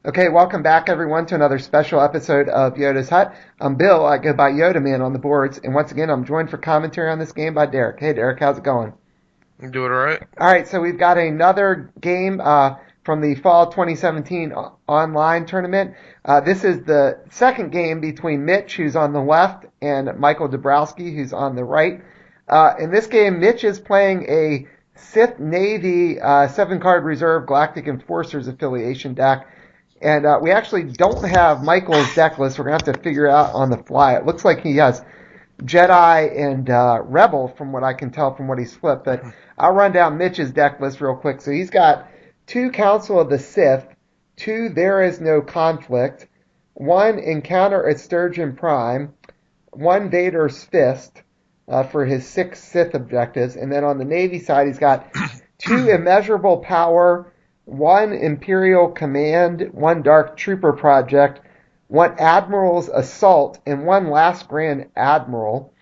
Okay, welcome back everyone to another special episode of Yoda's Hut. I'm Bill, I go by Yoda Man on the boards, and once again I'm joined for commentary on this game by Derek. Hey Derek, how's it going? I'm doing all right. Alright, so we've got another game from the Fall 2017 online tournament. This is the second game between Mitch, who's on the left, and Michael Dabrowski, who's on the right. In this game, Mitch is playing a Sith Navy 7-card reserve Galactic Enforcers affiliation deck. And we actually don't have Michael's deck list. We're going to have to figure it out on the fly. It looks like he has Jedi and Rebel from what I can tell from what he's flipped. But I'll run down Mitch's deck list real quick. So he's got 2 Council of the Sith, 2 There Is No Conflict, 1 Encounter at Sturgeon Prime, 1 Vader's Fist for his 6 Sith objectives. And then on the Navy side, he's got 2 Immeasurable Power, 1 Imperial Command, 1 Dark Trooper Project, 1 Admiral's Assault, and 1 Last Grand Admiral.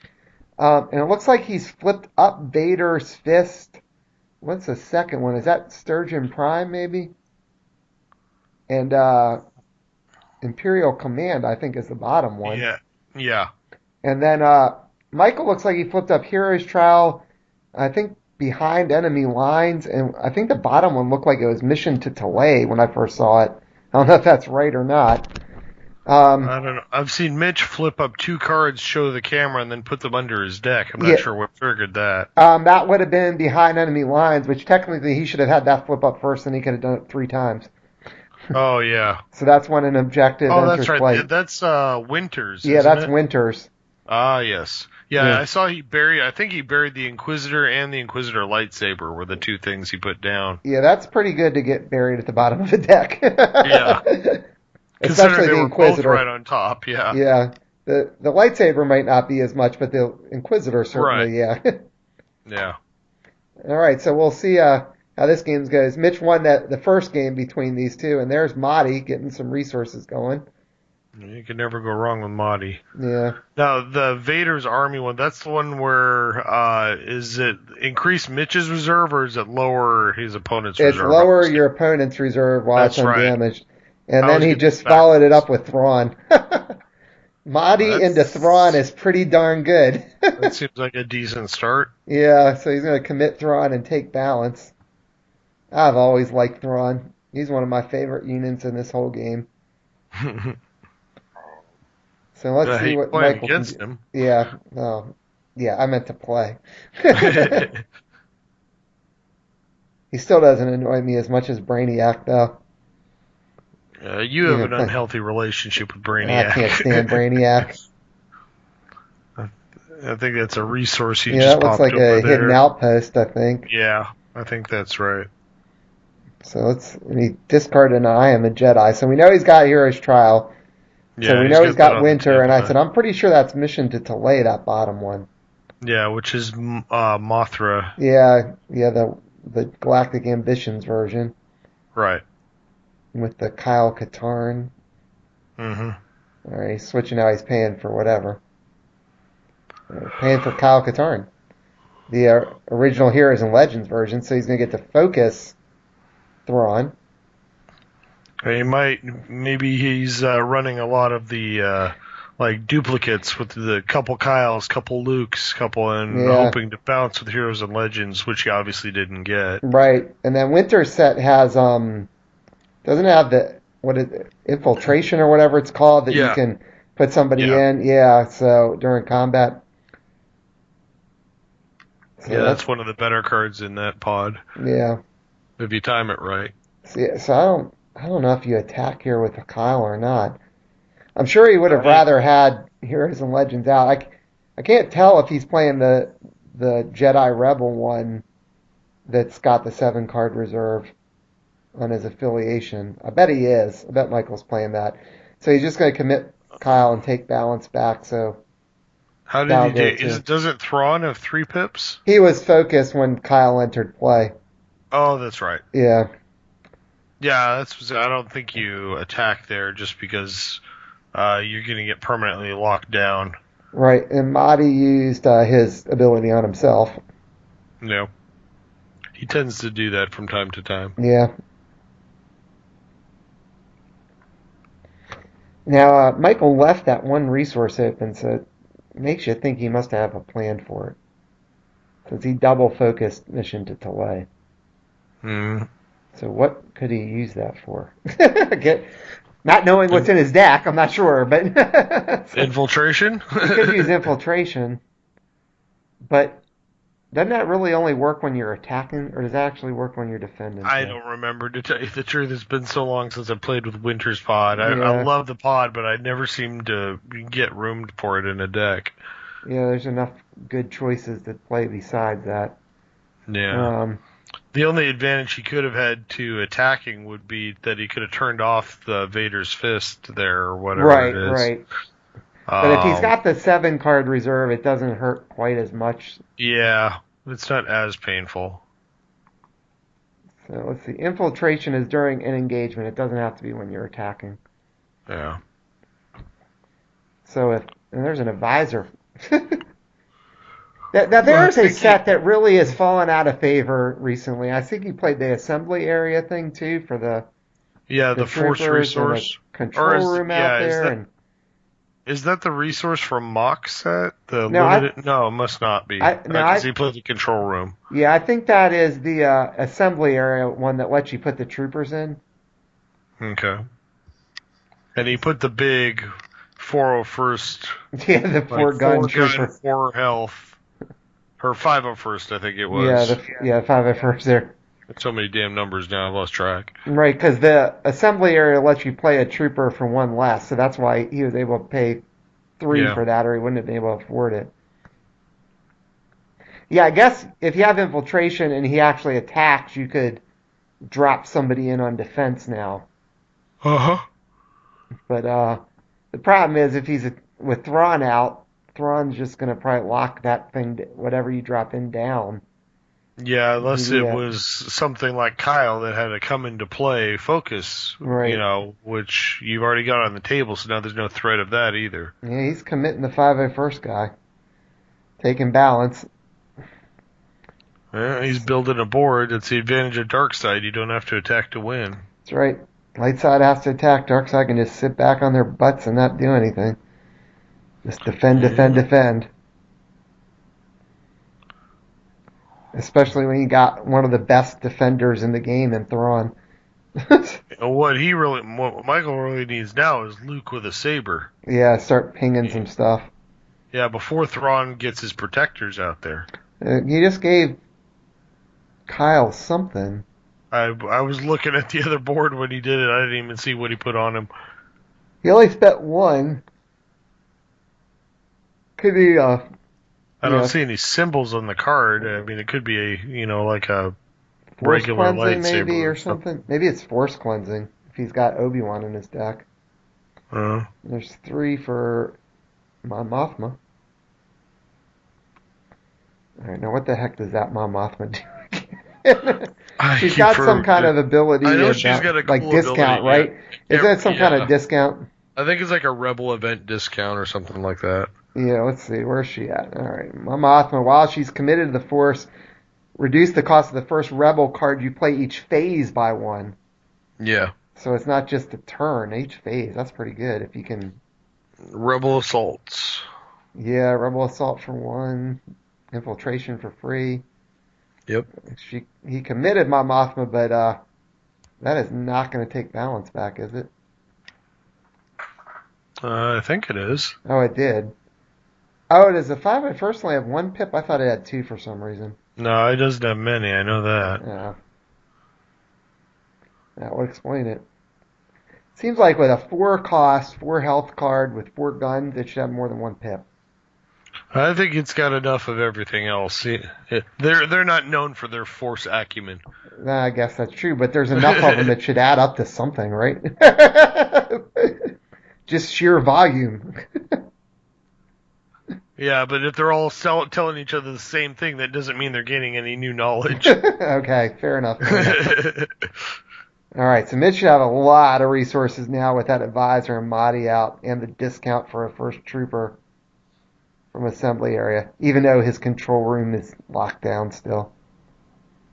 And it looks like he's flipped up Vader's Fist. What's the second one? Is that Sturgeon Prime, maybe? And Imperial Command, I think, is the bottom one. Yeah. And then Michael looks like he flipped up Hero's Trial, I think, behind enemy lines, and I think the bottom one looked like it was Mission to Talay when I first saw it. I don't know if that's right or not. I don't know. I've seen Mitch flip up 2 cards, show the camera, and then put them under his deck. I'm not sure what triggered that. That would have been behind enemy lines, which technically he should have had that flip up first, and he could have done it 3 times. Oh, yeah. So that's when an objective enters that's right. play. That's Winters, Yeah, isn't that's it? Winters. Ah, yes. Yeah, I saw I think he buried the Inquisitor and the Inquisitor lightsaber were the 2 things he put down. Yeah, that's pretty good to get buried at the bottom of the deck. Yeah. Especially they the were Inquisitor. both right on top, yeah. Yeah. The lightsaber might not be as much, but the Inquisitor certainly, Right. yeah. Yeah. All right, so we'll see how this game goes. Mitch won the first game between these two, and there's Mahdi getting some resources going. You can never go wrong with Mahdi. Yeah. Now, the Vader's Army one, that's the one where, is it increase Mitch's reserve or is it lower his opponent's reserve? It's lower your opponent's reserve while it's undamaged. And then he just followed it up with Thrawn. Mahdi into Thrawn is pretty darn good. That seems like a decent start. Yeah, so he's going to commit Thrawn and take balance. I've always liked Thrawn. He's one of my favorite units in this whole game. So let's see what Michael can do. Him. Yeah, yeah, I meant to play. He still doesn't annoy me as much as Brainiac, though. You have an unhealthy relationship with Brainiac. I can't stand Brainiac. I think that's a resource you Yeah, just that looks popped like a over hidden there. outpost, I think. Yeah, I think that's right. So he discarded an I am a Jedi. So we know he's got Hero's Trial. Yeah, so we know he's got that Winter, and I said, I'm pretty sure that's Mission to Talay, that bottom one. Yeah, which is Mothra. Yeah, the Galactic Ambitions version. Right. With the Kyle Katarn. Mm-hmm. All right, he's switching out. He's paying for whatever. Paying for Kyle Katarn. The original Heroes and Legends version, so he's going to get to focus Thrawn. Maybe he's running a lot of the duplicates with the couple Kyles, couple Lukes, hoping to bounce with Heroes and Legends, which he obviously didn't get. Right, and then Winter set has doesn't it have the infiltration or whatever it's called that you can put somebody in? Yeah, so during combat. So that's one of the better cards in that pod. Yeah. If you time it right. So I don't know if you attack here with a Kyle or not. I'm sure he would have rather had Heroes and Legends out. I can't tell if he's playing the Jedi Rebel one that's got the 7-card reserve on his affiliation. I bet he is. I bet Michael's playing that. So he's just going to commit Kyle and take balance back. So how did he do? Doesn't Thrawn have 3 pips? He was focused when Kyle entered play. Oh, that's right. Yeah. Yeah, I don't think you attack there just because you're going to get permanently locked down. Right, and Mahdi used his ability on himself. No. He tends to do that from time to time. Yeah. Now, Michael left that one resource open, so it makes you think he must have a plan for it. Since he double focused mission to Talay. Hmm. So what could he use that for? Not knowing what's in his deck, I'm not sure, but Infiltration? he could use infiltration. But doesn't that really only work when you're attacking, or does that actually work when you're defending? I don't remember. To tell you the truth, it's been so long since I played with Winter's Pod. I Yeah. love the pod, but I never seem to get room for it in a deck. Yeah, there's enough good choices to play besides that. Yeah. The only advantage he could have had to attacking would be that he could have turned off the Vader's Fist there or whatever it is. Right. But if he's got the 7-card reserve, it doesn't hurt quite as much. Yeah, it's not as painful. So let's see. Infiltration is during an engagement. It doesn't have to be when you're attacking. Yeah. So and there's an advisor. Now there's a set that really has fallen out of favor recently. I think you played the assembly area thing too for the Force resource control room out there. Is that the resource from Mock set? No, it must not be. Because he played the control room. Yeah, I think that is the assembly area one that lets you put the troopers in. Okay. And he put the big 401st. Yeah, the 4-gun trooper. 4 health. Or 501st, I think it was. Yeah, 501st there. So many damn numbers now, I've lost track. Right, because the assembly area lets you play a trooper for 1 less, so that's why he was able to pay 3 for that, or he wouldn't have been able to afford it. Yeah, I guess if you have infiltration and he actually attacks, you could drop somebody in on defense now. Uh-huh. But the problem is if he's with Thrawn out, Thrawn's just going to probably lock that thing, whatever you drop in, down. Yeah, unless it was something like Kyle that had to come into play, focus, right. Which you've already got on the table, so now there's no threat of that either. Yeah, he's committing the 501st guy. Taking balance. Yeah, he's building a board. That's the advantage of Dark Side. You don't have to attack to win. That's right. Light side has to attack. Dark side can just sit back on their butts and not do anything. Just defend. Especially when you got one of the best defenders in the game in Thrawn. What Michael really needs now is Luke with a saber. Yeah, start pinging some stuff. Yeah, before Thrawn gets his protectors out there. You just gave Kyle something. I was looking at the other board when he did it. I didn't even see what he put on him. He only spent 1. Could be I don't see any symbols on the card. I mean, it could be like a regular lightsaber maybe or something. Maybe it's force cleansing if he's got Obi-Wan in his deck. There's 3 for Mon Mothma. All right, now what the heck does that Mon Mothma do? She's got some kind of ability. I know she's got a cool like discount, ability, right? Is that some kind of discount? I think it's like a Rebel event discount or something like that. Yeah, let's see. Where's she at? All right. Mon Mothma, while she's committed to the Force, reduce the cost of the first Rebel card you play each phase by 1. Yeah. So it's not just a turn, each phase. That's pretty good if you can. Rebel Assaults. Yeah, Rebel Assault for 1. Infiltration for free. Yep. He committed Mon Mothma, but that is not going to take balance back, is it? I think it is. Oh, it did. Oh, does the 501st only have 1 pip? I thought it had 2 for some reason. No, it doesn't have many. I know that. Yeah. That would explain it. Seems like with a 4 cost, 4 health card with 4 guns, it should have more than 1 pip. I think it's got enough of everything else. They're not known for their force acumen. I guess that's true, but there's enough of them that should add up to something, right? Just sheer volume. Yeah, but if they're all telling each other the same thing, that doesn't mean they're gaining any new knowledge. Okay, fair enough. All right, so Mitch should have a lot of resources now with that advisor and Mahdi out and the discount for a first trooper from assembly area, even though his control room is locked down still.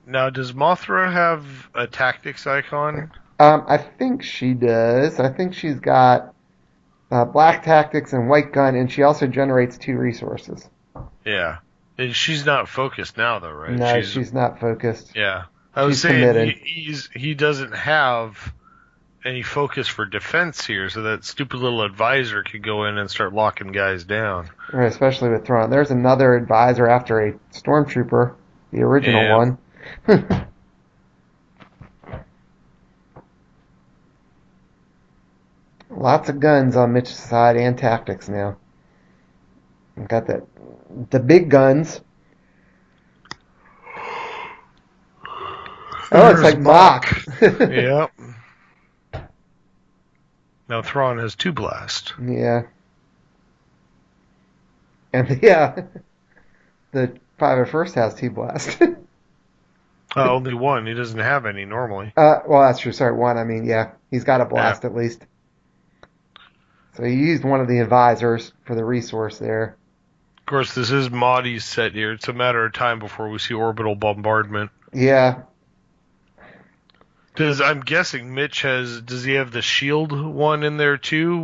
Now, does Mothra have a tactics icon? I think she does. I think she's got black tactics and white gun, and she also generates 2 resources. Yeah. And she's not focused now, though, right? No, she's not focused. Yeah. I was She's saying committed. he doesn't have any focus for defense here, so that stupid little advisor could go in and start locking guys down. Right, especially with Thrawn. There's another advisor after a stormtrooper, the original one. Lots of guns on Mitch's side and tactics now. We've got the big guns. Oh, it's like Mach. Yep. Now Thrawn has 2 blasts. Yeah. And yeah, the 501st has 2 blasts. Only 1. He doesn't have any normally. Well, that's true. Sorry, 1. I mean, yeah, he's got a blast at least. So he used one of the advisors for the resource there. Of course, this is Mahdi's set here. It's a matter of time before we see orbital bombardment. Yeah. I'm guessing Mitch does he have the shield one in there too?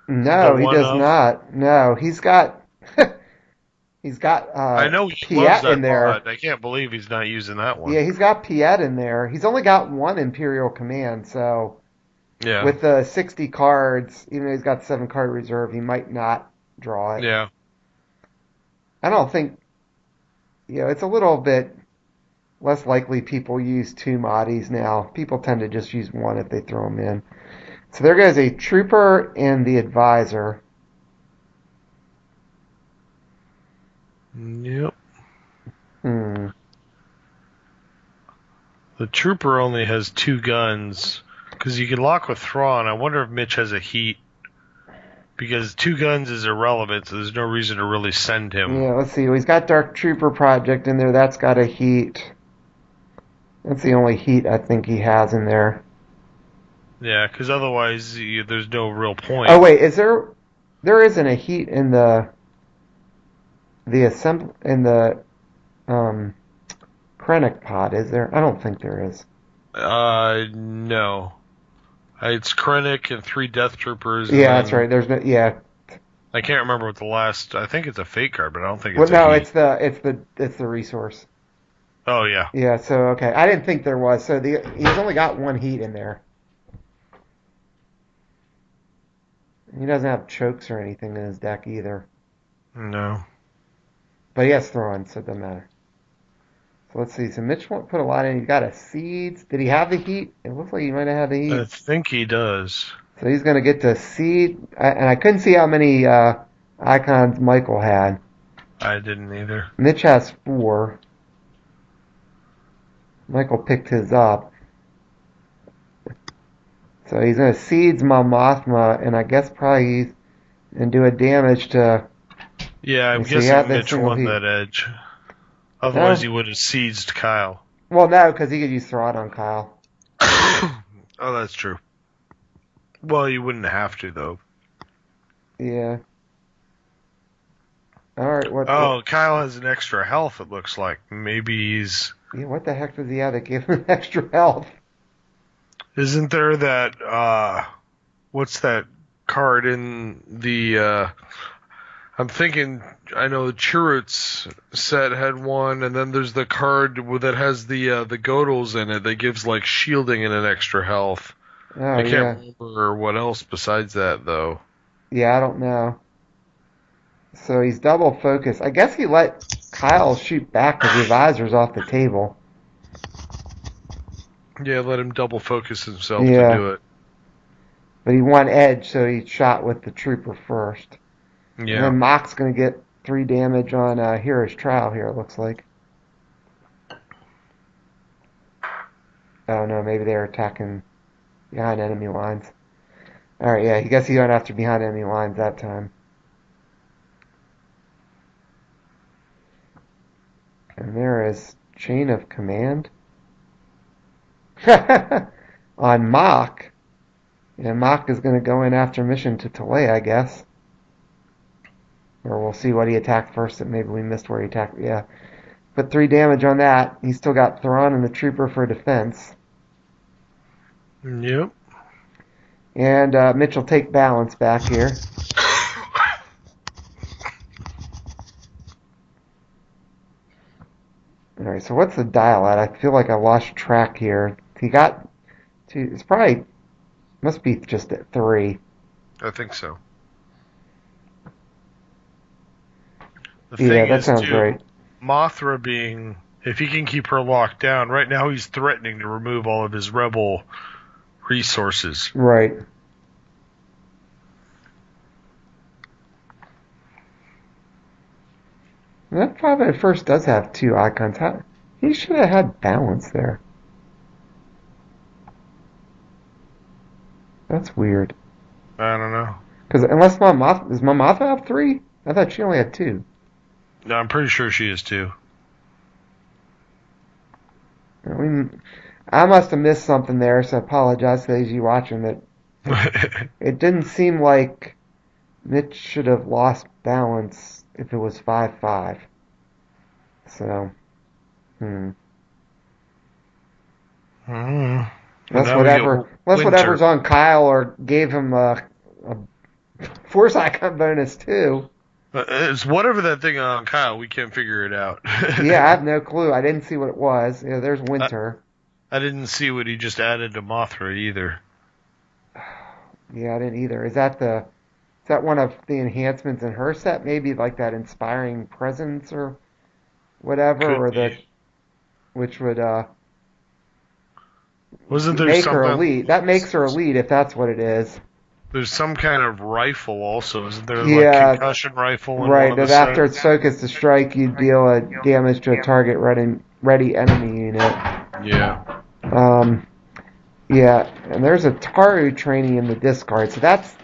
No, he does not. No, he's got I know he Piet loves that in there. pod. I can't believe he's not using that one. Yeah, he's got Piet in there. He's only got 1 Imperial command, so yeah. With the 60 cards, even though he's got 7 card reserve, he might not draw it. Yeah. I don't think, it's a little bit less likely people use 2 Mahdi's now. People tend to just use 1 if they throw them in. So there goes a trooper and the advisor. Yep. Hmm. The trooper only has 2 guns. Because you can lock with Thrawn. I wonder if Mitch has a heat. Because 2 guns is irrelevant, so there's no reason to really send him. Yeah, let's see. Well, he's got Dark Trooper Project in there. That's got a heat. That's the only heat I think he has in there. Yeah, because otherwise there's no real point. Oh wait, there isn't a heat in the Krennic pod, is there? I don't think there is. No. It's Krennic and 3 Death Troopers. Yeah, that's right. There's no. Yeah. I can't remember what the last. I think it's a fate card, but I don't think it's. Well, no, it's the resource. Oh yeah. Yeah. So okay, I didn't think there was. So he's only got 1 heat in there. He doesn't have chokes or anything in his deck either. No. But he has Thrawn, so it doesn't matter. So let's see. So Mitch won't put a lot in. He's got a Seeds. Did he have the heat? It looks like he might have had the heat. I think he does. So he's going to get to Seed. And I couldn't see how many icons Michael had. I didn't either. Mitch has 4. Michael picked his up. So he's going to Seeds Mon Mothma, and I guess probably he's going to do a damage to... Yeah, I'm guessing Mitch won that edge. Otherwise, he would have seized Kyle. Well, no, because he could use Thrawn on Kyle. Oh, that's true. Well, you wouldn't have to, though. Yeah. All right. Kyle has an extra health, it looks like. Maybe he's... Yeah, what the heck does he have that gave him extra health? Isn't there that... what's that card in the... I'm thinking, I know the Chirrut's set had one, and then there's the card that has the Godels in it that gives like shielding and an extra health. Oh, I can't remember what else besides that though. Yeah, I don't know. So he's double focused. I guess he let Kyle shoot back because the advisor's off the table. Yeah, let him double focus himself to do it. But he won edge, so he shot with the trooper first. Yeah. And then Mach's going to get 3 damage on Hero's Trial here, it looks like. Oh, no, maybe they're attacking behind enemy lines. Alright, yeah, I guess he went after behind enemy lines that time. And there is Chain of Command. On Mach. And Mach is going to go in after mission to Talay, I guess. Or we'll see what he attacked first. That maybe we missed where he attacked. Yeah. Put 3 damage on that. He's still got Thrawn and the Trooper for defense. Yep. And Mitch will take balance back here. Alright, so what's the dial at? I feel like I lost track here. He got to, it's probably, must be just at 3. I think so. The Yeah, thing that is, sounds too, right. Mothra being, if he can keep her locked down, right now he's threatening to remove all of his rebel resources. Right. That 5 at first does have 2 icons. He should have had balance there. That's weird. I don't know. Because unless does Mom Mothra have 3? I thought she only had 2. No, I'm pretty sure she is too. I must have missed something there, so I apologize to those of you watching it. It didn't seem like Mitch should have lost balance if it was 5-5. So, Unless whatever's on Kyle or gave him a force icon bonus too. It's whatever that thing on Kyle. We can't figure it out. Yeah, I have no clue. I didn't see what it was. There's Winter. I didn't see what he just added to Mothra either. Yeah, I didn't either. Is that one of the enhancements in her set? Maybe like that inspiring presence or whatever, which would wasn't there make something her elite. That makes her elite if that's what it is. There's some kind of rifle also, isn't there? Yeah, like concussion rifle. Right. That after it's focused to strike, you deal a damage to a target ready enemy unit. Yeah. Yeah, and there's a Taru training in the discard, so that's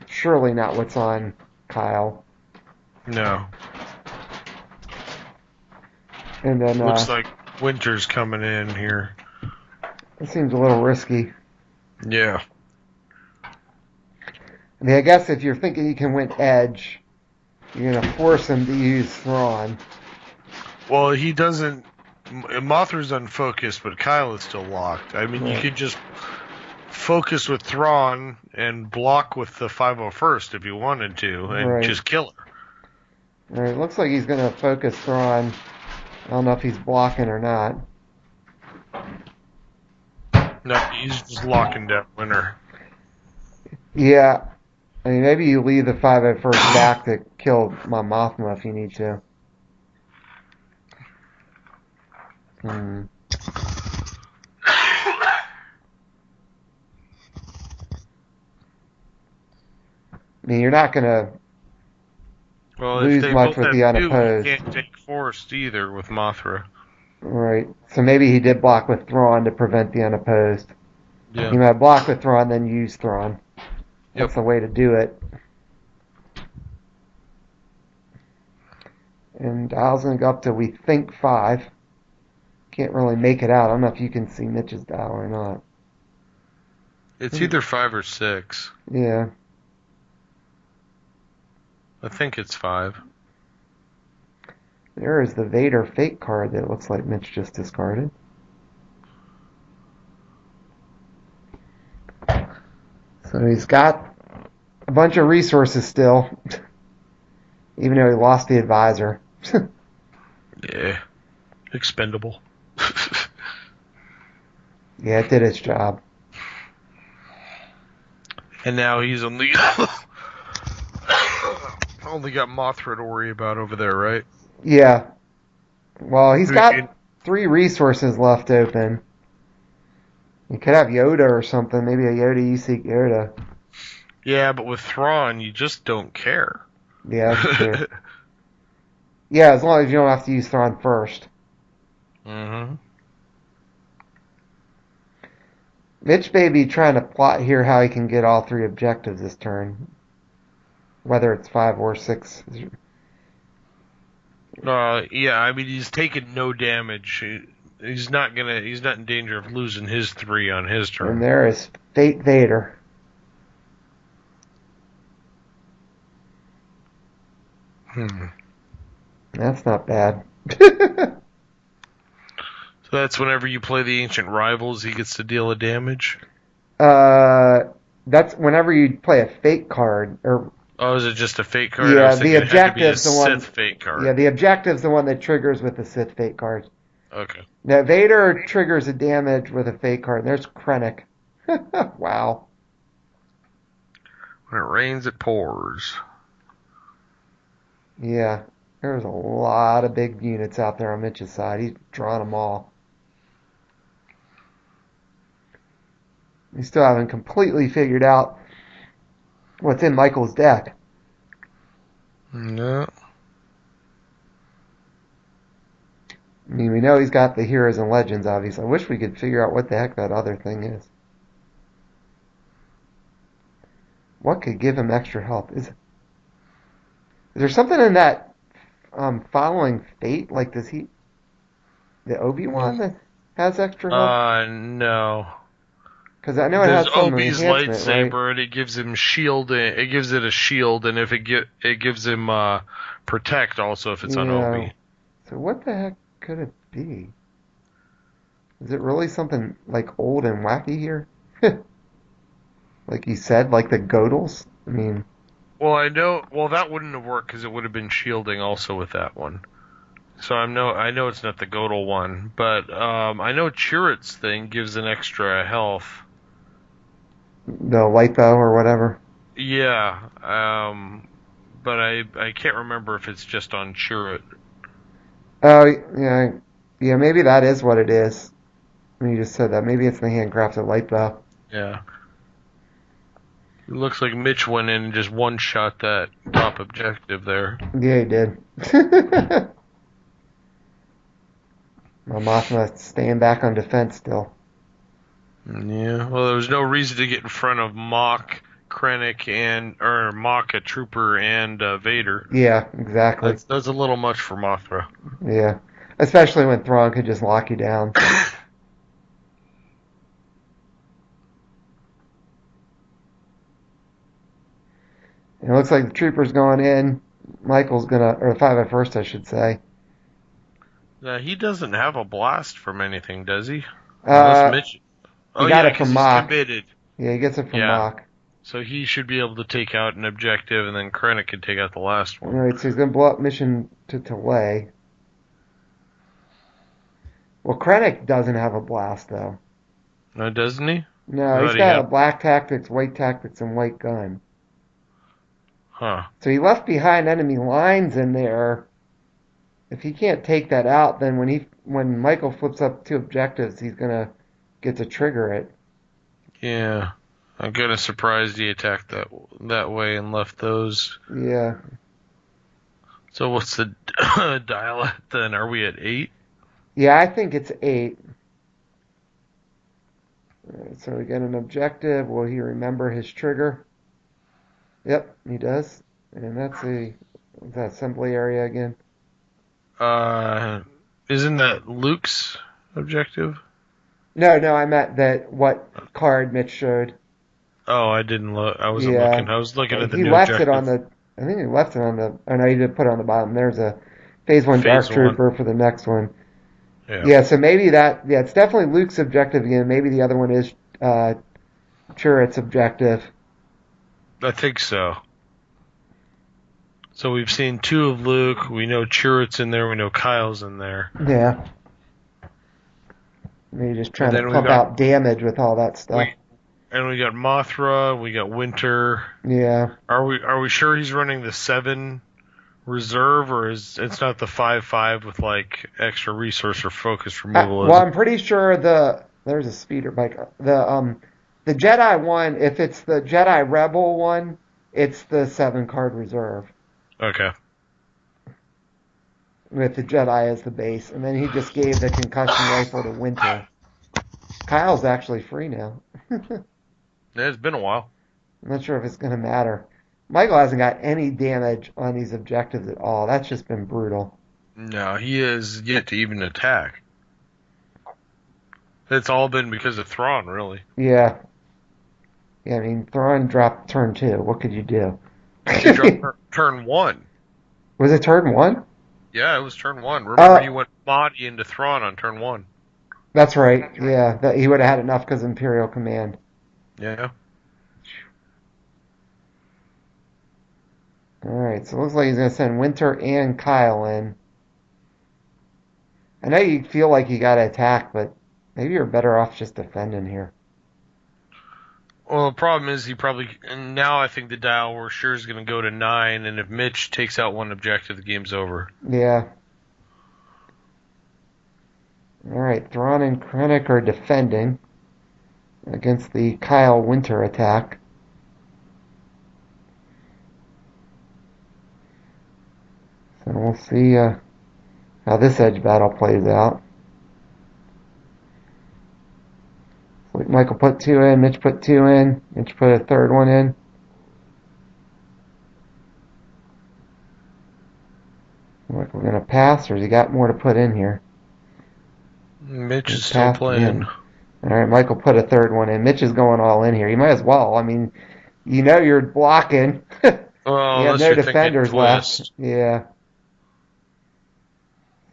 surely not what's on Kyle. No. And then looks like Winter's coming in here. It seems a little risky. Yeah. I mean, I guess if you're thinking you can win Edge, you're gonna force him to use Thrawn. Well, he doesn't. Mothra's unfocused, but Kyle is still locked. I mean, You could just focus with Thrawn and block with the 501st if you wanted to, and just kill her. All right, looks like he's going to focus Thrawn. I don't know if he's blocking or not. No, he's just locking down Winter. Yeah. I mean, maybe you leave the 501st back to kill Mon Mothma if you need to. I mean, you're not going to lose much with the unopposed. You can't take forced either with Mothra. Right. So maybe he did block with Thrawn to prevent the unopposed. Yeah. He might block with Thrawn, then use Thrawn. That's the way to do it. And Dial's going to go up to, we think, 5. Can't really make it out. I don't know if you can see Mitch's dial or not. It's either 5 or 6. Yeah. I think it's 5. There is the Vader fake card that looks like Mitch just discarded. So he's got a bunch of resources still, even though he lost the advisor. Yeah. Expendable. Yeah, it did its job. And now he's only got Mothra to worry about over there, right? Yeah. Well, he's got 3 resources left open. You could have Yoda or something. Maybe a Yoda, you seek Yoda. Yeah, but with Thrawn, you just don't care. Yeah, that's true. Yeah, as long as you don't have to use Thrawn first. Mm-hmm. Mitch may be trying to plot here how he can get all 3 objectives this turn. Whether it's 5 or 6. Yeah, I mean, he's taking no damage. He's not in danger of losing his 3 on his turn. And there is Fate Vader. That's not bad. So that's whenever you play the Ancient Rivals, he gets to deal a damage? That's whenever you play a fate card, or Oh, is it just a fate card? I yeah, was the thinking it had to be a objective's the one. Sith fate card. Yeah, the objective's the one that triggers with the Sith fate card. Okay. Now Vader triggers a damage with a fate card. And there's Krennic. Wow. When it rains, it pours. Yeah, there's a lot of big units out there on Mitch's side. He's drawn them all. We still haven't completely figured out what's in Michael's deck. No. I mean, we know he's got the Heroes and Legends, obviously. I wish we could figure out what the heck that other thing is. What could give him extra help? Is there something in that following fate? Like, does he... The Obi-Wan that has extra help? No. Because I know it There's has some Obi's enhancement, lightsaber, right? and it gives him shield. It gives it a shield, and if it gives him protect also if it's on Obi. So what the heck could it be? Is it really something like old and wacky here? Like you said, like the Godels? I mean... Well, I know. Well, that wouldn't have worked because it would have been shielding also with that one. So I know it's not the Godel one, but I know Chirrut's thing gives an extra health. The light bow or whatever? Yeah, but I can't remember if it's just on Chirrut. Oh, yeah. Yeah, maybe that is what it is. When you just said that. Maybe it's the handcrafted light bow. Yeah. It looks like Mitch went in and just one-shot that top objective there. Yeah, he did. Well, Mothma staying back on defense still. Yeah, well, there was no reason to get in front of Mock, Krennic, or Mock, a trooper, and Vader. Yeah, exactly. That's a little much for Mothra. Yeah. Especially when Thrawn could just lock you down. It looks like the trooper's going in. Michael's gonna, or the 5 at 1st, I should say. He doesn't have a blast from anything, does he? Uh, Unless Mitch. he got it from he's Mock. committed. Yeah, he gets it from Mock. So he should be able to take out an objective, and then Krennic can take out the last one. Alright, so he's gonna blow up mission to Talay. Well, Krennic doesn't have a blast, though. No, doesn't he? No, he's got a black tactics, white tactics, and white gun. Huh. So he left behind enemy lines in there. If he can't take that out, then when Michael flips up 2 objectives, he's gonna get to trigger it. Yeah. I'm kind of surprised he attacked that way and left those. Yeah. So what's the dial at then? Are we at 8? Yeah, I think it's 8. Alright, so we get an objective. Will he remember his trigger? Yep, he does. And that's that assembly area again. Isn't that Luke's objective? No, I meant what card Mitch showed. Oh, I didn't look. I wasn't looking. I was looking at the new left objective. it on the. I think he left it on the. Oh no, he did put it on the bottom. There's a Phase 1 Dark Trooper for the next one. Yeah, so maybe that. Yeah, it's definitely Luke's objective again. Maybe the other one is Chirrut's objective. I think so. So we've seen 2 of Luke. We know Chirrut's in there. We know Kyle's in there. Yeah. Maybe just trying to pump out damage with all that stuff. And we got Mothra. We got Winter. Yeah. Are we sure he's running the 7 reserve, or it's not the 5/5 with like extra resource or focus removal? Well, I'm pretty sure there's a speeder bike. The Jedi one, if it's the Jedi Rebel one, it's the 7 card reserve. Okay. With the Jedi as the base, and then he just gave the concussion rifle to Winter. Kyle's actually free now. Yeah, it's been a while. I'm not sure if it's going to matter. Michael hasn't got any damage on these objectives at all. That's just been brutal. No, he has yet to even attack. It's all been because of Thrawn, really. Yeah. Yeah, I mean, Thrawn dropped turn 2. What could you do? He dropped turn 1. Was it turn 1? Yeah, it was turn 1. Remember, he went body into Thrawn on turn 1. That's right. Yeah, he would have had enough because Imperial Command. Yeah. Alright, so it looks like he's going to send Winter and Kyle in. I know you feel like you got to attack, but maybe you're better off just defending here. Well, the problem is and now I think the dial we're sure is going to go to 9, and if Mitch takes out one objective, the game's over. Yeah. Alright, Thrawn and Krennic are defending against the Kyle Winter attack. So we'll see how this edge battle plays out. So Michael put 2 in, Mitch put 2 in, Mitch put a third one in. Like we're gonna pass, or has he got more to put in here? Mitch is still playing. Alright, Michael put a third one in. Mitch is going all in here. He might as well. I mean, you know you're blocking. Well, you have no defenders left. twist. Yeah.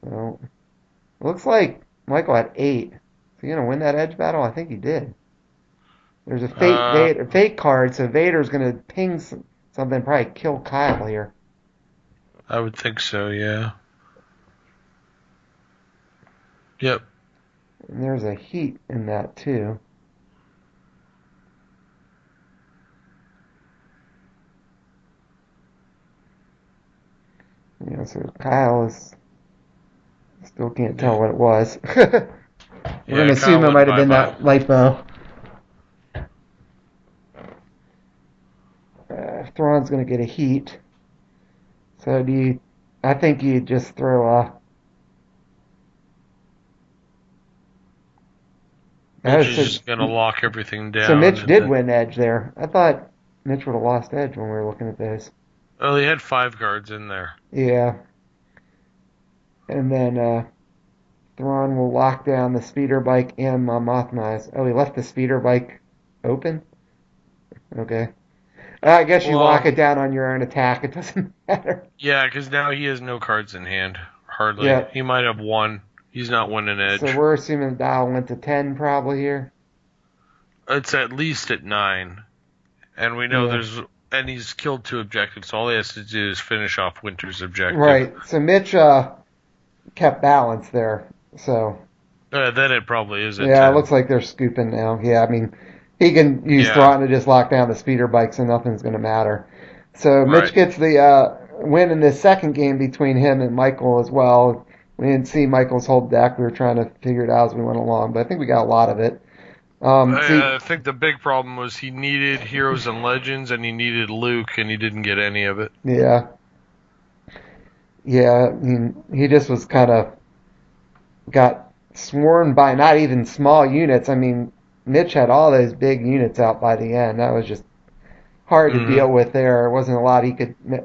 So, it looks like Michael had 8. Is he going to win that edge battle? I think he did. There's a fate card, so Vader's going to ping something, probably kill Kyle here. I would think so, yeah. Yep. And there's a heat in that, too. So Kyle is... Still can't tell what it was. We're going to assume it might have been that lipo. Thrawn's going to get a heat. So I think you just throw a... Mitch is just going to lock everything down. So Mitch did win edge there. I thought Mitch would have lost edge when we were looking at this. Well, he had 5 guards in there. Yeah. And then Thrawn will lock down the speeder bike and Moth Knives. Oh, he left the speeder bike open? Okay. I guess you lock it down on your own attack. It doesn't matter. Yeah, because now he has no cards in hand. Hardly. Yeah. He might have 1. He's not winning edge. So we're assuming the dial went to 10 probably here? It's at least at 9. And we know and he's killed 2 objectives, so all he has to do is finish off Winter's objective. Right. So Mitch kept balance there. So then it probably is at 10. It looks like they're scooping now. Yeah, I mean, he can use Thrawn to just lock down the speeder bike, so nothing's going to matter. So Mitch gets the win in this second game between him and Michael as well. We didn't see Michael's whole deck. We were trying to figure it out as we went along, but I think we got a lot of it. I think the big problem was he needed Heroes and Legends, and he needed Luke, and he didn't get any of it. Yeah. Yeah, I mean, he just was kind of got swarmed by not even small units. I mean, Mitch had all those big units out by the end. That was just hard to deal with there. There wasn't a lot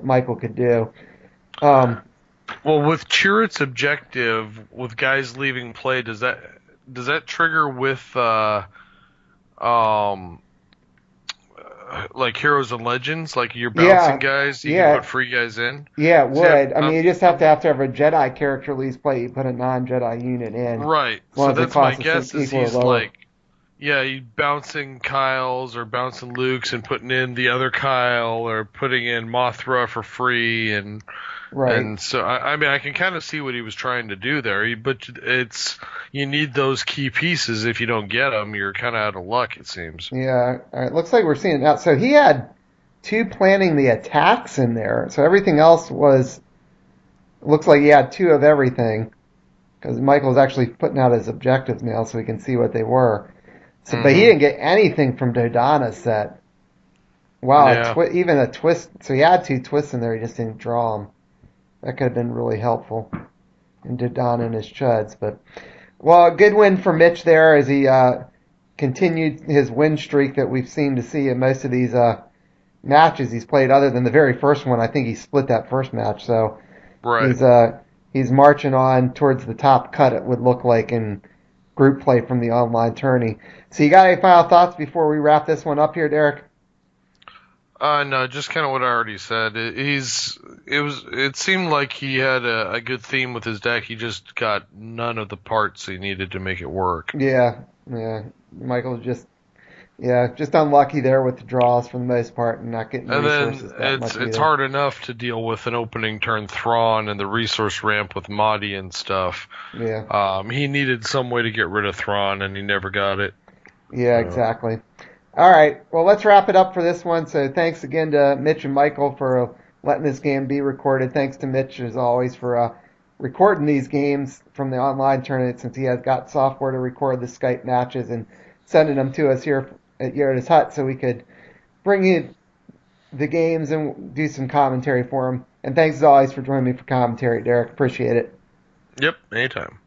Michael could do. Well, with Chirrut's objective, with guys leaving play, does that trigger with like Heroes and Legends, like you're bouncing guys, you can put free guys in? Yeah, it would. I mean, you just have to have a Jedi character leaves play. You put a non-Jedi unit in. Right. So that's my guess is he's like, you bouncing Kyles or bouncing Lukes and putting in the other Kyle or putting in Mothra for free and so I mean I can kind of see what he was trying to do there, but you need those key pieces. If you don't get them, you're kind of out of luck, it seems. Yeah, it looks like we're seeing it now. So he had 2 planning the attacks in there, so everything else looks like he had 2 of everything, because Michael's actually putting out his objectives now so we can see what they were. So, but he didn't get anything from Dodonna's set. Wow, even a twist. So he had 2 twists in there, he just didn't draw them. That could have been really helpful in Dodonna and his chuds. But, well, a good win for Mitch there as he continued his win streak that we've seemed to see in most of these matches he's played, other than the very first one. I think he split that first match. So he's marching on towards the top cut, it would look like, in group play from the online tourney. So you got any final thoughts before we wrap this one up here, Derek? No, just kind of what I already said. It seemed like he had a good theme with his deck. He just got none of the parts he needed to make it work. Yeah. Michael just Yeah, just unlucky there with the draws for the most part and not getting the And then resources that much it's either. hard enough to deal with an opening turn Thrawn and the resource ramp with Mahdi and stuff. Yeah. He needed some way to get rid of Thrawn, and he never got it. Yeah, exactly. All right. Well, let's wrap it up for this one. So thanks again to Mitch and Michael for letting this game be recorded. Thanks to Mitch, as always, for recording these games from the online tournament since he has got software to record the Skype matches and sending them to us here at Yoda's Hut so we could bring you the games and do some commentary for them. And thanks as always for joining me for commentary, Derek. Appreciate it. Yep, anytime.